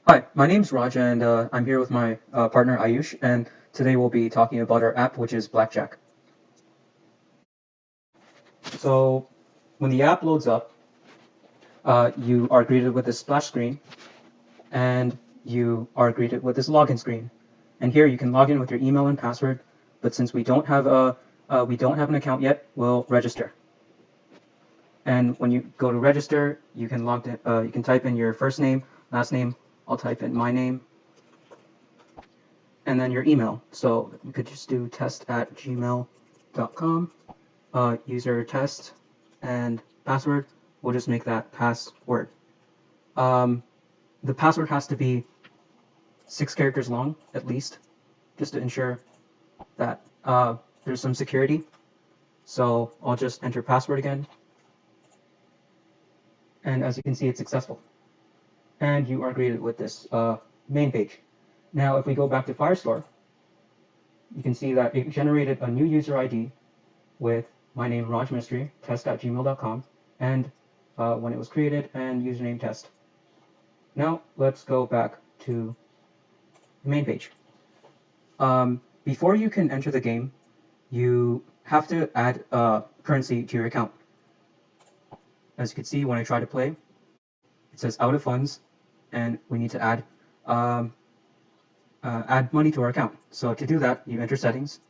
Hi, my name's Raj, and I'm here with my partner Aayush, and today we'll be talking about our app, which is Blackjack. So, when the app loads up, you are greeted with this splash screen, and you are greeted with this login screen. And here you can log in with your email and password, but since we don't have an account yet, we'll register. And when you go to register, you can you can type in your first name, last name. I'll type in my name, and then your email. So you could just do test@gmail.com, user test, and password. We'll just make that password. The password has to be 6 characters long, at least, just to ensure that there's some security. So I'll just enter password again. And as you can see, it's successful. And you are greeted with this main page. Now, if we go back to Firestore, you can see that it generated a new user ID with my name, Raj Mistry, test@gmail.com, and when it was created, and username test. Now, let's go back to the main page. Before you can enter the game, you have to add currency to your account. As you can see, when I try to play, it says out of funds, and we need to add money to our account. So to do that, you enter settings.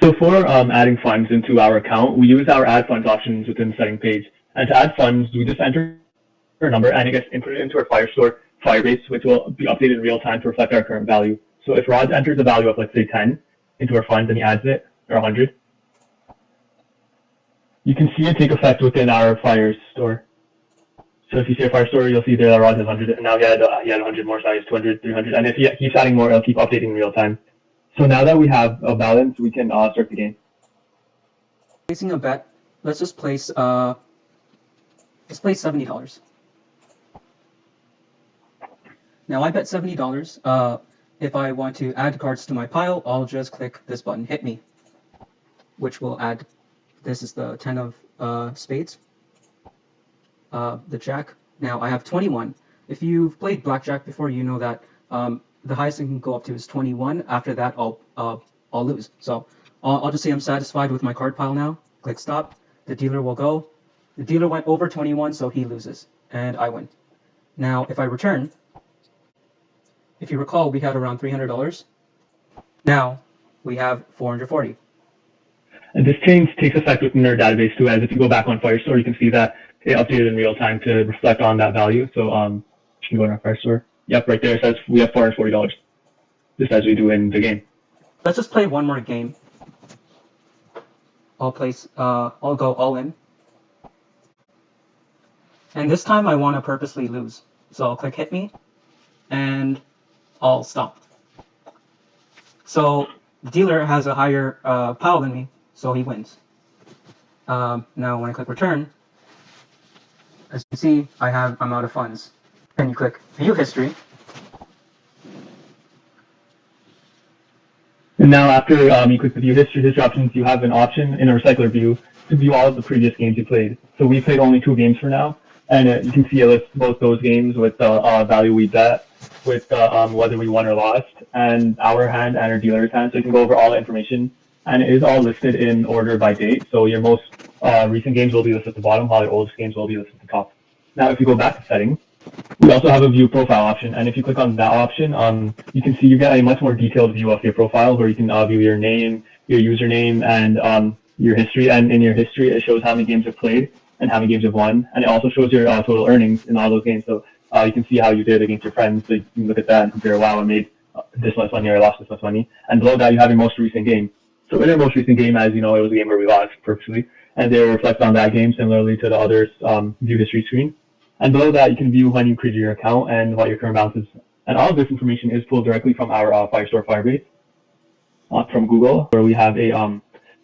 So for adding funds into our account, we use our add funds options within the setting page. And to add funds, we just enter a number and it gets inputted into our Firestore Firebase, which will be updated in real time to reflect our current value. So if Rod enters a value of, let's say, 10 into our funds and he adds it, or 100, you can see it take effect within our Firestore. So if you see our Firestore, you'll see there that Rod has 100, and now he had 100 more, so he has 200, 300, and if he keeps adding more, it'll keep updating in real time. So now that we have a balance, we can start the game. Placing a bet, let's just place $70. Now I bet $70. If I want to add cards to my pile, I'll just click this button, hit me, which will add. This is the 10 of spades, the jack. Now I have 21. If you've played blackjack before, you know that the highest I can go up to is 21. After that, I'll lose. So I'll just say I'm satisfied with my card pile now. Click stop. The dealer will go. The dealer went over 21, so he loses, and I win. Now, if I return, if you recall, we had around $300. Now we have 440. And this change takes effect within our database too, as if you go back on Firestore, you can see that it updated in real time to reflect on that value. So you can go to our Firestore. Yep, right there it says we have $440, just as we do in the game. Let's just play one more game. I'll go all in. And this time I want to purposely lose. So I'll click hit me, and I'll stop. So the dealer has a higher pile than me, so he wins. Now when I click return, as you can see, I'm out of funds. And you click view history. And now after you click the view history options, you have an option in a recycler view to view all of the previous games you played. So we played only 2 games for now, and you can see it lists both those games with the value we bet, with whether we won or lost, and our hand and our dealer's hand. So you can go over all the information, and it is all listed in order by date. So your most recent games will be listed at the bottom, while your oldest games will be listed at the top. Now if you go back to settings, we also have a view profile option, and if you click on that option, you can see you get a much more detailed view of your profile, where you can view your name, your username, and your history. And in your history, it shows how many games you've played and how many games you've won, and it also shows your total earnings in all those games. So you can see how you did against your friends. So you can look at that and compare, wow, I made this much money or I lost this much money. And below that, you have your most recent game. So in your most recent game, as you know, it was a game where we lost purposely, and they reflect on that game similarly to the others view history screen. And below that, you can view when you created your account and what your current balance is. And all of this information is pulled directly from our Firestore Firebase from Google, where we have a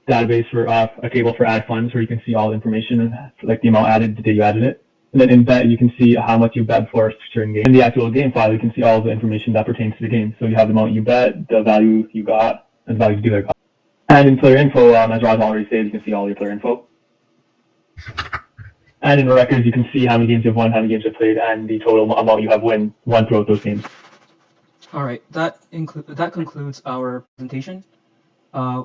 database for a table for add funds, where you can see all the information, like the amount added, the day you added it. And then in bet, you can see how much you bet for a certain game. In the actual game file, you can see all the information that pertains to the game. So you have the amount you bet, the value you got, and the value the dealer got. And in player info, as Raj already said, you can see all your player info. And in records, you can see how many games you've won, how many games you've played, and the total amount you have won throughout those games. All right, that concludes our presentation.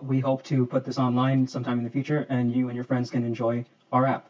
We hope to put this online sometime in the future, and you and your friends can enjoy our app.